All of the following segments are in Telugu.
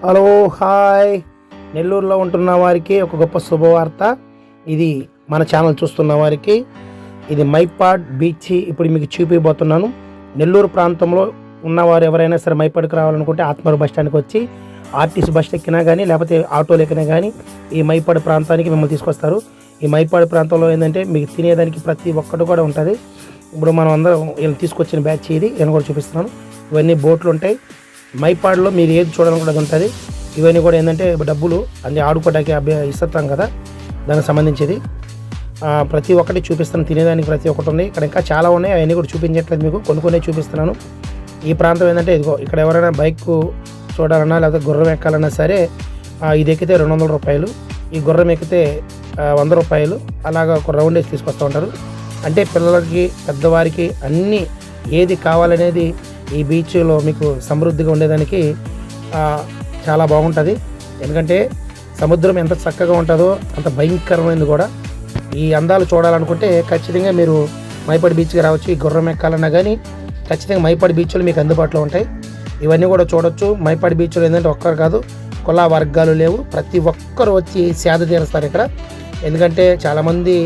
Hello hi. నెల్లూరులో ఉంటున్న వారికి ఒక గొప్ప శుభవార్త. ఇది మన ఛానల్ చూస్తున్న వారికి ఇది మైపాడ్ బీచ్ ఇప్పుడు మీకు చూపిపోతున్నాను. నెల్లూరు ప్రాంతంలో ఉన్నవారు ఎవరైనా సరే మైపాడ్కి రావాలనుకుంటే ఆత్మూరు బస్ స్టాండ్కి వచ్చి ఆర్టీసీ బస్ ఎక్కినా కానీ లేకపోతే ఆటోలు ఎక్కినా కానీ ఈ మైపాడ్ ప్రాంతానికి మిమ్మల్ని తీసుకొస్తారు. ఈ మైపాడ్ ప్రాంతంలో ఏంటంటే మీకు తినేదానికి ప్రతి ఒక్కటి కూడా ఉంటుంది. ఇప్పుడు మనం అందరం వీళ్ళు తీసుకొచ్చిన బ్యాచ్ ఇది నేను కూడా చూపిస్తున్నాను. ఇవన్నీ బోట్లు ఉంటాయి. మైపాడ్లో మీరు ఏది చూడాలనుకుంటే ఉంటుంది. ఇవన్నీ కూడా ఏంటంటే డబ్బులు అన్ని ఆడుకోవడానికి ఇస్తాం కదా, దానికి సంబంధించేది ప్రతి ఒక్కటి చూపిస్తాను. తినేదానికి ప్రతి ఒక్కటి ఉన్నాయి. ఇక్కడ ఇంకా చాలా ఉన్నాయి, అవన్నీ కూడా చూపించట్లేదు, మీకు కొన్ని చూపిస్తున్నాను. ఈ ప్రాంతం ఏంటంటే ఇదిగో, ఇక్కడ ఎవరైనా బైక్ చూడాలన్నా లేకపోతే గుర్రం ఎక్కాలన్నా సరే ఇది ఎక్కితే 200 రూపాయలు, ఈ గుర్రం ఎక్కితే 100 రూపాయలు, అలాగా ఒక రౌండ్ వేసి తీసుకొస్తూ ఉంటారు. అంటే పిల్లలకి పెద్దవారికి అన్నీ ఏది కావాలనేది ఈ బీచ్లో మీకు సమృద్ధిగా ఉండేదానికి చాలా బాగుంటుంది. ఎందుకంటే సముద్రం ఎంత చక్కగా ఉంటుందో అంత భయంకరమైనది కూడా. ఈ అందాలు చూడాలనుకుంటే ఖచ్చితంగా మీరు మైపాడ్ బీచ్కి రావచ్చు. ఈ గుర్రం ఎక్కాలన్నా కానీ ఖచ్చితంగా మైపాడ్ బీచ్లో మీకు అందుబాటులో ఉంటాయి. ఇవన్నీ కూడా చూడొచ్చు. మైపాడ్ బీచ్లో ఏంటంటే ఒక్కరు కాదు, కుల వర్గాలు లేవు, ప్రతి ఒక్కరు వచ్చి సేద తీరుస్తారు ఇక్కడ. ఎందుకంటే చాలామంది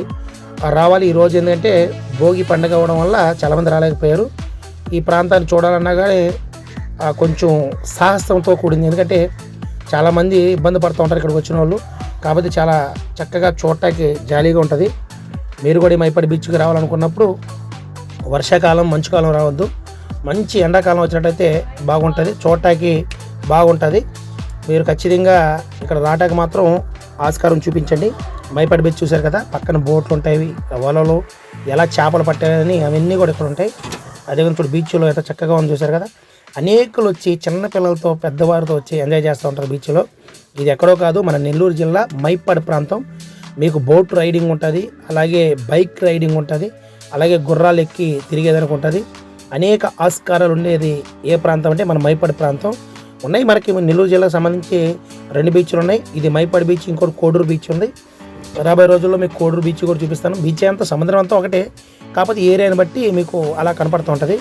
రావాలి. ఈరోజు ఏంటంటే భోగి పండుగ అవ్వడం వల్ల చాలామంది రాలేకపోయారు. ఈ ప్రాంతాన్ని చూడాలన్నా కానీ కొంచెం సాహసంతో కూడింది. ఎందుకంటే చాలామంది ఇబ్బంది పడుతూ ఉంటారు ఇక్కడికి వచ్చిన వాళ్ళు. కాబట్టి చాలా చక్కగా చూడటానికి జాలీగా ఉంటుంది. మీరు కూడా ఈ మైపాడ్ బీచ్కి రావాలనుకున్నప్పుడు వర్షాకాలం మంచుకాలం రావద్దు, మంచి ఎండాకాలం వచ్చినట్టయితే బాగుంటుంది, చూడటానికి బాగుంటుంది. మీరు ఖచ్చితంగా ఇక్కడ రావటానికి మాత్రం ఆస్కారం చూపించండి. మైపాడ్ బీచ్ చూశారు కదా, పక్కన బోట్లు ఉంటాయి, వలలు ఎలా చేపలు పట్టాయని అవన్నీ కూడా ఇక్కడ ఉంటాయి. అదే ఇప్పుడు బీచ్లో ఎంత చక్కగా ఉంది చూశారు కదా. అనేకులు వచ్చి చిన్నపిల్లలతో పెద్దవారితో వచ్చి ఎంజాయ్ చేస్తూ ఉంటారు బీచ్లో. ఇది ఎక్కడో కాదు, మన నెల్లూరు జిల్లా మైపాడ్ ప్రాంతం. మీకు బోట్ రైడింగ్ ఉంటుంది, అలాగే బైక్ రైడింగ్ ఉంటుంది, అలాగే గుర్రాలు ఎక్కి తిరిగేదానికి ఉంటుంది. అనేక ఆస్కారాలు ఉండేది ఏ ప్రాంతం అంటే మన మైపాడ్ ప్రాంతం. ఉన్నాయి మనకి నెల్లూరు జిల్లాకు సంబంధించి 2 బీచ్లు ఉన్నాయి. ఇది మైపాడ్ బీచ్, ఇంకోటి కోడూరు బీచ్ ఉంది. రాబోయే రోజుల్లో మీకు కోడూరు బీచ్ కూడా చూపిస్తాను. బీచ్ అంతా సముద్రం అంతా ఒకటే, కాకపోతే ఏరియాని బట్టి మీకు అలా కనపడుతూ ఉంటుంది.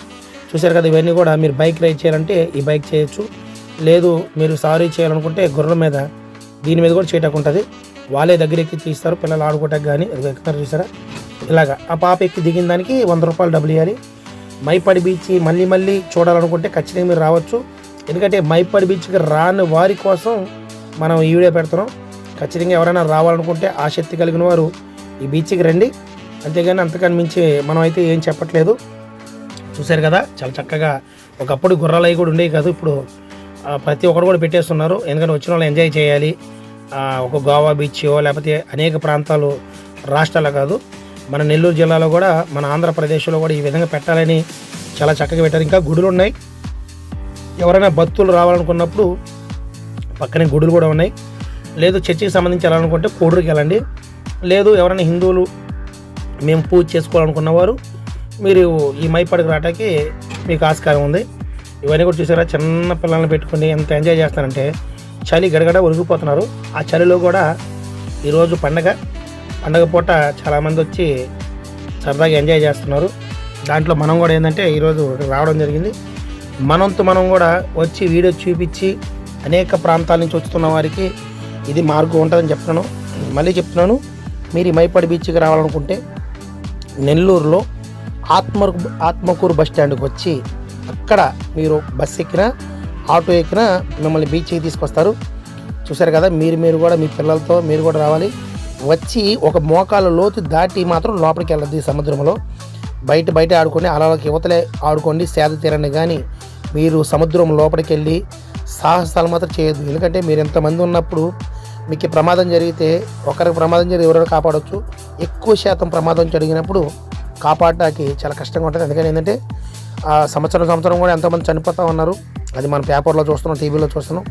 చూశారు కదా, ఇవన్నీ కూడా మీరు బైక్ రైడ్ చేయాలంటే ఈ బైక్ చేయొచ్చు, లేదు మీరు సారీ చేయాలనుకుంటే గుర్రం మీద దీని మీద కూడా చేయటానికి ఉంటుంది. వాళ్ళే దగ్గర ఎక్కి తీస్తారు, పిల్లలు ఆడుకోవటానికి కానీ ఎక్కుతారు. చూసారా, ఇలాగా ఆ పాప ఎక్కి దిగిన దానికి 100 రూపాయలు డబ్బులు ఇవ్వాలి. మైపాడ్ బీచ్ మళ్ళీ చూడాలనుకుంటే ఖచ్చితంగా మీరు రావచ్చు. ఎందుకంటే మైపాడ్ బీచ్కి రాని వారి కోసం మనం ఈ వీడియో పెడుతున్నాం. ఖచ్చితంగా ఎవరైనా రావాలనుకుంటే ఆసక్తి కలిగిన వారు ఈ బీచ్కి రండి. అంతేగాని అంతకని మించి మనం అయితే ఏం చెప్పట్లేదు. చూశారు కదా, చాలా చక్కగా. ఒకప్పుడు గుర్రాలు అవి కూడా ఉండేవి కాదు, ఇప్పుడు ప్రతి ఒక్కరు కూడా పెట్టేస్తున్నారు. ఎందుకంటే వచ్చిన వాళ్ళు ఎంజాయ్ చేయాలి. ఒక గోవా బీచ్ లేకపోతే అనేక ప్రాంతాలు, రాష్ట్రాలు కాదు, మన నెల్లూరు జిల్లాలో కూడా, మన ఆంధ్రప్రదేశ్లో కూడా ఈ విధంగా పెట్టాలని చాలా చక్కగా పెట్టారు. ఇంకా గుడులు ఉన్నాయి. ఎవరైనా భక్తులు రావాలనుకున్నప్పుడు పక్కనే గుడులు కూడా ఉన్నాయి. లేదు చర్చికి సంబంధించి వెళ్ళాలనుకుంటే కోడూరుకి వెళ్ళండి. లేదు ఎవరైనా హిందువులు మేము పూజ చేసుకోవాలనుకున్నవారు మీరు ఈ మైపాడ్కి రావడానికి మీకు ఆస్కారం ఉంది. ఇవన్నీ కూడా చూసారా, చిన్న పిల్లల్ని పెట్టుకుని ఎంత ఎంజాయ్ చేస్తారంటే చలి గడగడ ఒరిగిపోతున్నారు. ఆ చలిలో కూడా ఈరోజు పండగ పూట చాలామంది వచ్చి సరదాగా ఎంజాయ్ చేస్తున్నారు. దాంట్లో మనం కూడా ఏంటంటే ఈరోజు రావడం జరిగింది. మనం కూడా వచ్చి వీడియో చూపించి అనేక ప్రాంతాల నుంచి వస్తున్న వారికి ఇది మార్గం ఉంటుందని చెప్తున్నాను. మళ్ళీ చెప్తున్నాను, మీరు ఈ మైపాడ్ బీచ్కి రావాలనుకుంటే నెల్లూరులో ఆత్మకూరు బస్ స్టాండ్కి వచ్చి అక్కడ మీరు బస్సు ఎక్కినా ఆటో ఎక్కినా మిమ్మల్ని బీచ్కి తీసుకొస్తారు. చూశారు కదా, మీరు కూడా మీ పిల్లలతో మీరు కూడా రావాలి. వచ్చి ఒక మోకాల లోతు దాటి మాత్రం లోపలికి వెళ్ళద్దు. ఈ సముద్రంలో బయట ఆడుకొని అలలకి యువతలే ఆడుకోండి, సేద తీరండి. కానీ మీరు సముద్రం లోపలికి వెళ్ళి సాహసాలు మాత్రం చేయొద్దు. ఎందుకంటే మీరు ఎంతమంది ఉన్నప్పుడు మీకు ప్రమాదం జరిగితే, ఒకరికి ప్రమాదం జరిగి ఎవరైనా కాపాడవచ్చు. ఎక్కువ శాతం ప్రమాదం జరిగినప్పుడు కాపాడడానికి చాలా కష్టంగా ఉంటుంది. అందుకని ఏంటంటే సంవత్సరం కూడా ఎంతోమంది చనిపోతూ ఉన్నారు. అది మనం పేపర్లో చూస్తున్నాం, టీవీలో చూస్తున్నాం.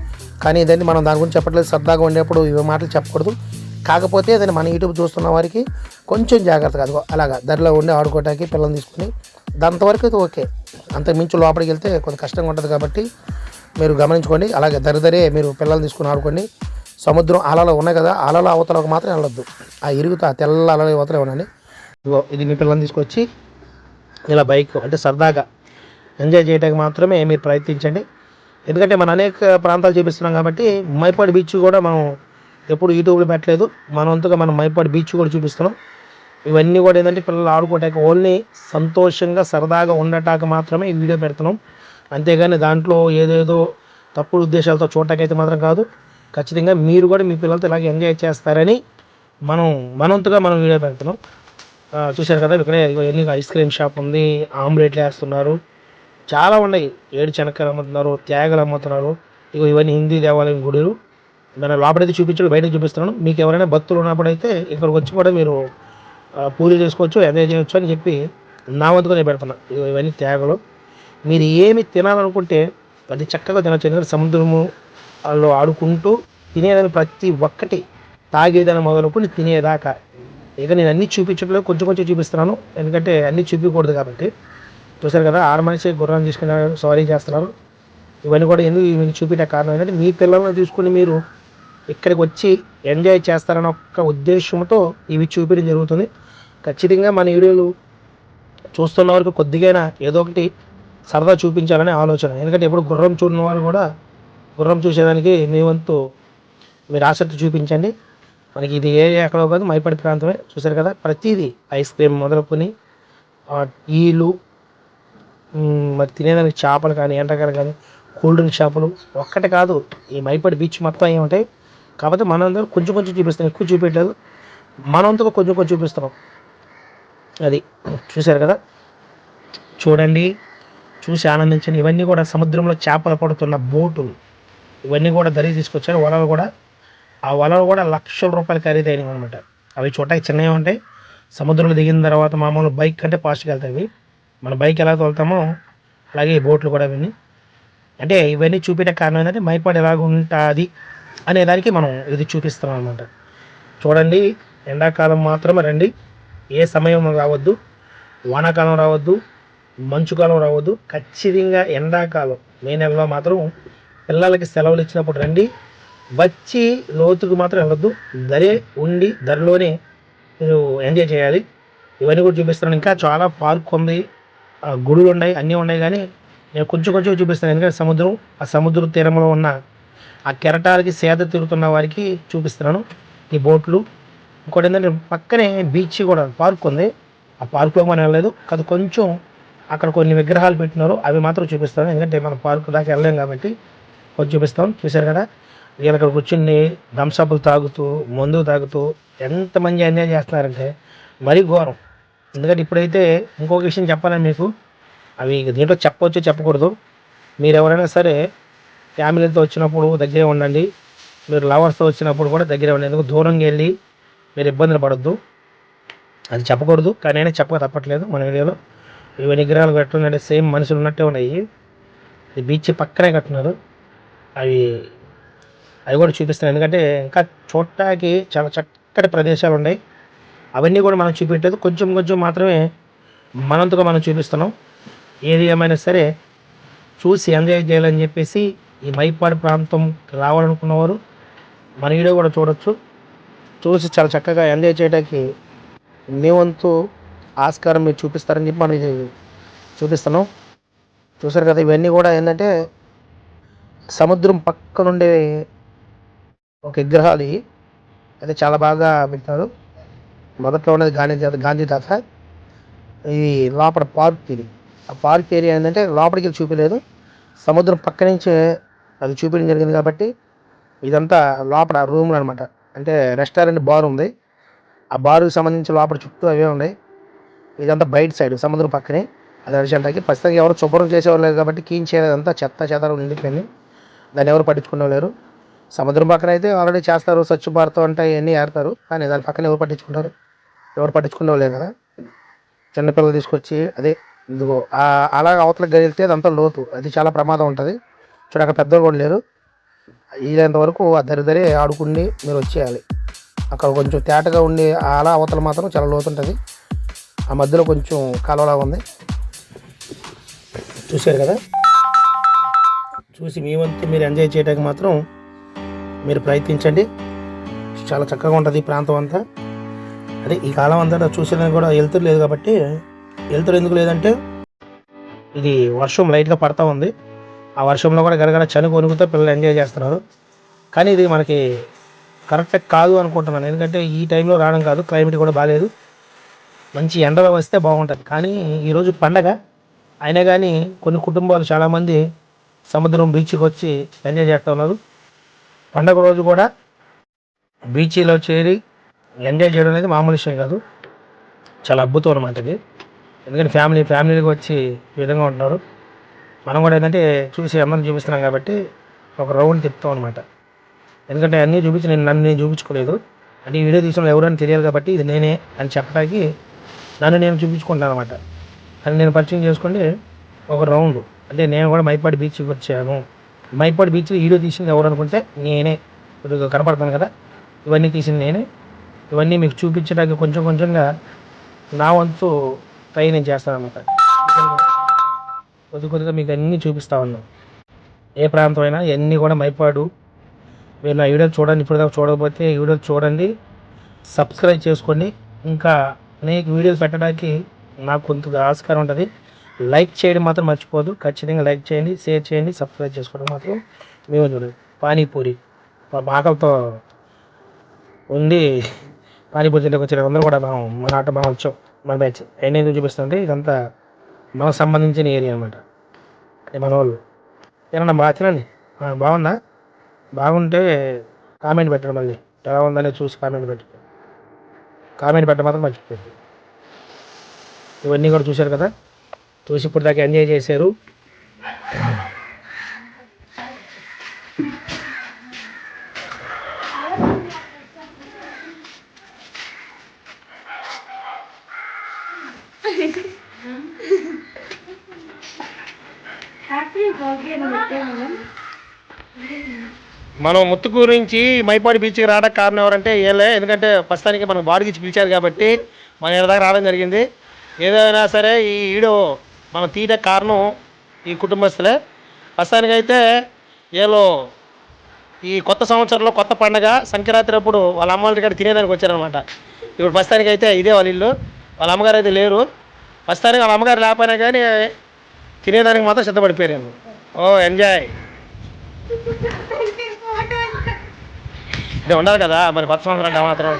కానీ ఇదండి మనం దాని గురించి చెప్పట్లేదు. సరదాగా ఉండేప్పుడు ఇవి మాటలు చెప్పకూడదు. కాకపోతే దాన్ని మన యూట్యూబ్ చూస్తున్న వారికి కొంచెం జాగ్రత్తగా అదిగో అలాగా దరిలో ఉండి ఆడుకోవడానికి పిల్లల్ని తీసుకుని దాంతవరకు అయితే ఓకే. అంతకుమించి లోపలికి వెళ్తే కొంచెం కష్టంగా ఉంటుంది. కాబట్టి మీరు గమనించుకోండి. అలాగే దరిదరే మీరు పిల్లల్ని తీసుకుని ఆడుకోండి. సముద్రం అలలు ఉన్నాయి కదా, అలల అవతలకు మాత్రం వెళ్ళొద్దు. ఆ ఇరుగుతా తెల్ల అలల అవతలే ఉండండి. ఇది మీ పిల్లల్ని తీసుకొచ్చి ఇలా బైక్ అంటే సరదాగా ఎంజాయ్ చేయడానికి మాత్రమే మీరు ప్రయత్నించండి. ఎందుకంటే మనం అనేక ప్రాంతాలు చూపిస్తున్నాం కాబట్టి మైపాడు బీచ్ కూడా మనం ఎప్పుడు యూట్యూబ్లో పెట్టలేదు. మన వంతుగా మనం మైపాడు బీచ్ కూడా చూపిస్తున్నాం. ఇవన్నీ కూడా ఏంటంటే పిల్లలు ఆడుకోవటానికి ఓన్లీ సంతోషంగా సరదాగా ఉండటానికి మాత్రమే ఈ వీడియో పెడుతున్నాం. అంతేగాని దాంట్లో ఏదేదో తప్పుడు ఉద్దేశాలతో చూడటానికైతే మాత్రం కాదు. ఖచ్చితంగా మీరు కూడా మీ పిల్లలతో ఇలాగ ఎంజాయ్ చేస్తారని మనంతగా మనం వీడియో పెడుతున్నాం. చూశారు కదా, ఇక్కడే ఎన్ని ఐస్ క్రీమ్ షాప్ ఉంది, ఆమ్లెట్లు వేస్తున్నారు, చాలా ఉన్నాయి. ఏడు చెనక్కాయలు అమ్ముతున్నారు, త్యాగలు అమ్ముతున్నారు. ఇవన్నీ హిందీ దేవాలయం గుడులు. నేను లోపలైతే చూపించాడు, బయటకు చూపిస్తున్నాను. మీకు ఎవరైనా భక్తులు ఉన్నప్పుడైతే ఇక్కడికి వచ్చి కూడా మీరు పూజలు చేసుకోవచ్చు, ఎంజాయ్ చేయవచ్చు అని చెప్పి నా వంతుగా నేను పెడుతున్నా. ఇవన్నీ త్యాగలు. మీరు ఏమి తినాలనుకుంటే అది చక్కగా తినచ్చు. ఎందుకంటే సముద్రము వాళ్ళు ఆడుకుంటూ తినేదాన్ని ప్రతి ఒక్కటి, తాగేదాన్ని మొదలుకొని తినేదాకా. ఇక నేను అన్నీ చూపించట్లేదు, కొంచెం కొంచెం చూపిస్తున్నాను. ఎందుకంటే అన్నీ చూపించకూడదు కాబట్టి. చూసారు కదా, ఆడ మనిషి గుర్రాన్ని తీసుకున్నారు, సారీ చేస్తున్నారు. ఇవన్నీ కూడా ఎందుకు మీకు చూపించే కారణం ఏంటంటే మీ పిల్లలను తీసుకుని మీరు ఇక్కడికి వచ్చి ఎంజాయ్ చేస్తారన్న ఒక్క ఉద్దేశంతో ఇవి చూపించడం జరుగుతుంది. ఖచ్చితంగా మన వీడియోలు చూస్తున్న వరకు కొద్దిగా ఏదో ఒకటి సరదా చూపించాలనే ఆలోచన. ఎందుకంటే ఎప్పుడు గుర్రం చూడని వారు కూడా గుర్రం చూసేదానికి మీ వంతు మీరు ఆసక్తి చూపించండి. మనకి ఇది ఏరియా ఎక్కడో కాదు, మైపాడు ప్రాంతమే. చూసారు కదా, ప్రతిదీ ఐస్ క్రీమ్ మొదలుకొని టీలు, మరి తినేదానికి చేపలు కానీ, ఎండకాయలు కానీ, కూల్ డ్రింక్ షాపులు ఒక్కటే కాదు, ఈ మైపాడు బీచ్ మొత్తం ఏముంటాయి. కాకపోతే మనం కొంచెం కొంచెం చూపిస్తాం, ఎక్కువ చూపించలేదు. మనంతగా కొంచెం కొంచెం చూపిస్తున్నాం. అది చూశారు కదా, చూడండి, చూసి ఆనందించండి. ఇవన్నీ కూడా సముద్రంలో చేపలు పడుతున్న బోటులు, ఇవన్నీ కూడా ధరి తీసుకొచ్చారు. వలలు కూడా, ఆ వలలు కూడా లక్షల రూపాయలు ఖరీదైనవి అనమాట. అవి చూడటానికి చిన్నవి ఉంటాయి. సముద్రంలో దిగిన తర్వాత మామూలు బైక్ కంటే ఫాస్ట్గా వెళ్తాయి. మన బైక్ ఎలా తోలుతామో అలాగే ఈ బోట్లు కూడా ఇవన్నీ. అంటే ఇవన్నీ చూపించే కారణం ఏంటంటే మైపాడు ఎలాగ ఉంటుంది అనే దానికి మనం ఇది చూపిస్తున్నాం అనమాట. చూడండి, ఎండాకాలం మాత్రమే రండి. ఏ సమయం రావద్దు, వానాకాలం రావద్దు, మంచుకాలం రావద్దు. ఖచ్చితంగా ఎండాకాలం మే నెలలో మాత్రం పిల్లలకి సెలవులు ఇచ్చినప్పుడు రండి. వచ్చి లోతుకు మాత్రం వెళ్ళొద్దు, ధరలోనే మీరు ఎంజాయ్ చేయాలి. ఇవన్నీ కూడా చూపిస్తున్నాను. ఇంకా చాలా పార్క్ ఉంది, గుడులు ఉన్నాయి, అన్నీ ఉన్నాయి. కానీ నేను కొంచెం కొంచెం చూపిస్తాను. ఎందుకంటే ఆ సముద్ర తీరంలో ఉన్న ఆ కెరటాలకి సేద తిరుగుతున్న వారికి చూపిస్తున్నాను ఈ బోట్లు. ఇంకోటి ఏంటంటే పక్కనే బీచ్ కూడా పార్క్ ఉంది. ఆ పార్క్లో మనం వెళ్ళలేదు కదా, కొంచెం అక్కడ కొన్ని విగ్రహాలు పెట్టినారు, అవి మాత్రం చూపిస్తాను. ఎందుకంటే మనం పార్క్ దాకా వెళ్ళలేం కాబట్టి కొంచెం చూపిస్తాం. చూశారు కదా, వీళ్ళు అక్కడ కూర్చుని థమ్సప్లు తాగుతూ, మందు తాగుతూ ఎంతమంది ఎంజాయ్ చేస్తున్నారంటే మరీ ఘోరం. ఎందుకంటే ఇప్పుడైతే ఇంకొక విషయం చెప్పాలని మీకు, అవి దీంట్లో చెప్పవచ్చు చెప్పకూడదు. మీరు ఎవరైనా సరే ఫ్యామిలీతో వచ్చినప్పుడు దగ్గరే ఉండండి. మీరు లవర్స్తో వచ్చినప్పుడు కూడా దగ్గరే ఉండండి. ఎందుకు దూరంగా వెళ్ళి మీరు ఇబ్బందులు పడొద్దు. అది చెప్పకూడదు, కానీ అయినా చెప్పక తప్పట్లేదు. మన వీడియోలో ఇవి విగ్రహాలు కట్టున్నాయంటే సేమ్ మనుషులు ఉన్నట్టే ఉన్నాయి. ఈ బీచ్ పక్కనే కట్టున్నారు. అవి అవి కూడా చూపిస్తాను. ఎందుకంటే ఇంకా చూడటానికి చాలా చక్కటి ప్రదేశాలు ఉన్నాయి. అవన్నీ కూడా మనం చూపించలేదు, కొంచెం కొంచెం మాత్రమే మనంతగా మనం చూపిస్తున్నాం. ఏది ఏమైనా సరే చూసి ఎంజాయ్ చేయాలని చెప్పేసి ఈ మైపాడు ప్రాంతం రావాలనుకున్నవారు మన వీడియో కూడా చూడొచ్చు. చూసి చాలా చక్కగా ఎంజాయ్ చేయడానికి మీ వంతు ఆస్కారం మీరు చూపిస్తారని చెప్పి మనం చూపిస్తున్నాం. చూసారు కదా, ఇవన్నీ కూడా ఏంటంటే సముద్రం పక్కనుండే ఒక విగ్రహాలు. అయితే చాలా బాగా పెట్టారు. మొదట్లో ఉన్నది గాంధీ తాత. ఇది లోపల పార్క్. ఇది ఆ పార్క్ ఏరియా ఏంటంటే లోపలికి వెళ్ళి చూపించలేదు, సముద్రం పక్క నుంచే అది చూపించడం జరిగింది. కాబట్టి ఇదంతా లోపల రూమ్లు అనమాట. అంటే రెస్టారెంట్, బార్ ఉంది. ఆ బారుకి సంబంధించి లోపల చుట్టూ అవే ఉన్నాయి. ఇదంతా బయట సైడ్ సముద్రం పక్కనే. అది అరిచంటాకి ప్రస్తుతానికి ఎవరు శుభ్రం చేసేవారు లేదు కాబట్టి క్లీన్ చేయలేదంతా చెత్త చెదారం నిండిపోయింది. దాన్ని ఎవరు పట్టించుకునేవారు. సముద్రం పక్కన అయితే ఆల్రెడీ చేస్తారు, స్వచ్ఛ భారత్ అంటే ఇవన్నీ ఏడతారు. కానీ దాని పక్కన ఎవరు పట్టించుకుంటారు? ఎవరు పట్టించుకునేవాళ్ళు కదా. చిన్నపిల్లలు తీసుకొచ్చి అదే ఇదిగో అలాగ అవతలకి వెళ్తే అదంతా లోతు, అది చాలా ప్రమాదం ఉంటుంది. చూడ అక్కడ పెద్దలు కూడా లేరు. ఇదంత వరకు ఆ దరిదరే ఆడుకుని మీరు వచ్చేయాలి. అక్కడ కొంచెం తేటగా ఉండి అలా అవతల మాత్రం చాలా లోతు ఉంటుంది. ఆ మధ్యలో కొంచెం కాలువలా ఉంది. చూశారు కదా, చూసి మీ వంతు మీరు ఎంజాయ్ చేయడానికి మాత్రం మీరు ప్రయత్నించండి. చాలా చక్కగా ఉంటుంది ఈ ప్రాంతం అంతా. అదే ఈ కాలం అంతా చూసేదానికి కూడా వెళ్తురు లేదు కాబట్టి. వెళ్తురు ఎందుకు లేదంటే ఇది వర్షం లైట్గా పడతా ఉంది. ఆ వర్షంలో కూడా గరగర చలి కొనుక్కుతో పిల్లలు ఎంజాయ్ చేస్తున్నారు. కానీ ఇది మనకి కరెక్ట్ కాదు అనుకుంటున్నాను. ఎందుకంటే ఈ టైంలో రావడం కాదు, క్లైమేట్ కూడా బాగాలేదు. మంచి ఎండలో వస్తే బాగుంటుంది. కానీ ఈరోజు పండగ అయినా కానీ కొన్ని కుటుంబాలు చాలామంది సముద్రం బీచ్కి వచ్చి ఎంజాయ్ చేస్తూ ఉన్నారు. పండగ రోజు కూడా బీచ్లో చేరి ఎంజాయ్ చేయడం అనేది మామూలు విషయం కాదు, చాలా అద్భుతం అనమాట ఇది. ఎందుకంటే ఫ్యామిలీకి వచ్చి ఈ విధంగా ఉంటున్నారు. మనం కూడా ఏంటంటే చూసి అందరిని చూపిస్తున్నాం కాబట్టి ఒక రౌండ్ తిప్పుతాం అనమాట. ఎందుకంటే అన్నీ చూపించి నన్ను నేను చూపించుకోలేదు, అంటే ఈ వీడియో తీసిన ఎవరైనా తెలియాలి కాబట్టి ఇది నేనే అని చెప్పడానికి నన్ను నేను చూపించుకుంటాను అనమాట. అని నేను పరిచయం చేసుకుంటే ఒక రౌండ్, అంటే నేను కూడా మైపాడు బీచ్కి వచ్చాను. మైపాడు బీచ్లో వీడియో తీసింది ఎవరు అనుకుంటే నేనే. ఇప్పుడు కనపడతాను కదా, ఇవన్నీ తీసింది నేనే. ఇవన్నీ మీకు చూపించడానికి కొంచెం కొంచెంగా నా వంతు ట్రై నేను చేస్తాను అనమాట. కొద్దిగా మీకు అన్నీ చూపిస్తా ఉన్నాను. ఏ ప్రాంతం అయినా ఇవన్నీ కూడా మైపాడు. మీరు నా వీడియో చూడండి, ఇప్పుడు చూడకపోతే ఈ వీడియో చూడండి, సబ్స్క్రైబ్ చేసుకోండి. ఇంకా అనేక వీడియోలు పెట్టడానికి నాకు కొంత ఆస్కారం ఉంటుంది. లైక్ చేయడం మాత్రం మర్చిపోదు, ఖచ్చితంగా లైక్ చేయండి, షేర్ చేయండి, సబ్స్క్రైబ్ చేసుకోవడం మాత్రం మేము చూడండి. పానీపూరి ఆకలితో ఉండి పానీపూరి తింటే వచ్చిన అందరూ కూడా మన ఆట బాగా వచ్చాం. మన బ్యాచ్ ఎన్ని చూపిస్తుంటే ఇదంతా మనకు సంబంధించిన ఏరియా అనమాట. మన వాళ్ళు తినండి, బాగా తినండి. బాగుందా? బాగుంటే కామెంట్ పెట్టండి. మళ్ళీ ఎలా ఉందనే చూసి కామెంట్ పెట్టడం మాత్రం మర్చిపోయింది. ఇవన్నీ కూడా చూశారు కదా, చూసి ఇప్పుడు దాకా ఎంజాయ్ చేశారు. మనం ముత్తుకూరు నుంచి మైపాడు బీచ్కి రావడానికి కారణం ఎవరంటే ఏలే. ఎందుకంటే ప్రస్తుతానికి మనం బాడికి ఇచ్చి పిలిచారు కాబట్టి మనం ఇక్కడ దాకా రావడం జరిగింది. ఏదైనా సరే ఈ వీడియో మనం తీయడానికి కారణం ఈ కుటుంబస్తులే. ప్రస్తుతానికైతే ఏలో ఈ కొత్త సంవత్సరంలో కొత్త పండగ సంక్రాంతి అప్పుడు వాళ్ళ అమ్మగారి ఇక్కడ తినేదానికి వచ్చారనమాట. ఇప్పుడు ప్రస్తుతానికైతే ఇదే వాళ్ళ ఇల్లు. వాళ్ళ అమ్మగారు అయితే లేరు. ప్రస్తుతానికి వాళ్ళ అమ్మగారు లేకపోయినా కానీ తినేదానికి మాత్రం సిద్ధపడిపోయాను. ఓ ఎంజాయ్. ఇది ఉండాలి కదా మరి, కొత్త సంవత్సరం అంటే మాత్రం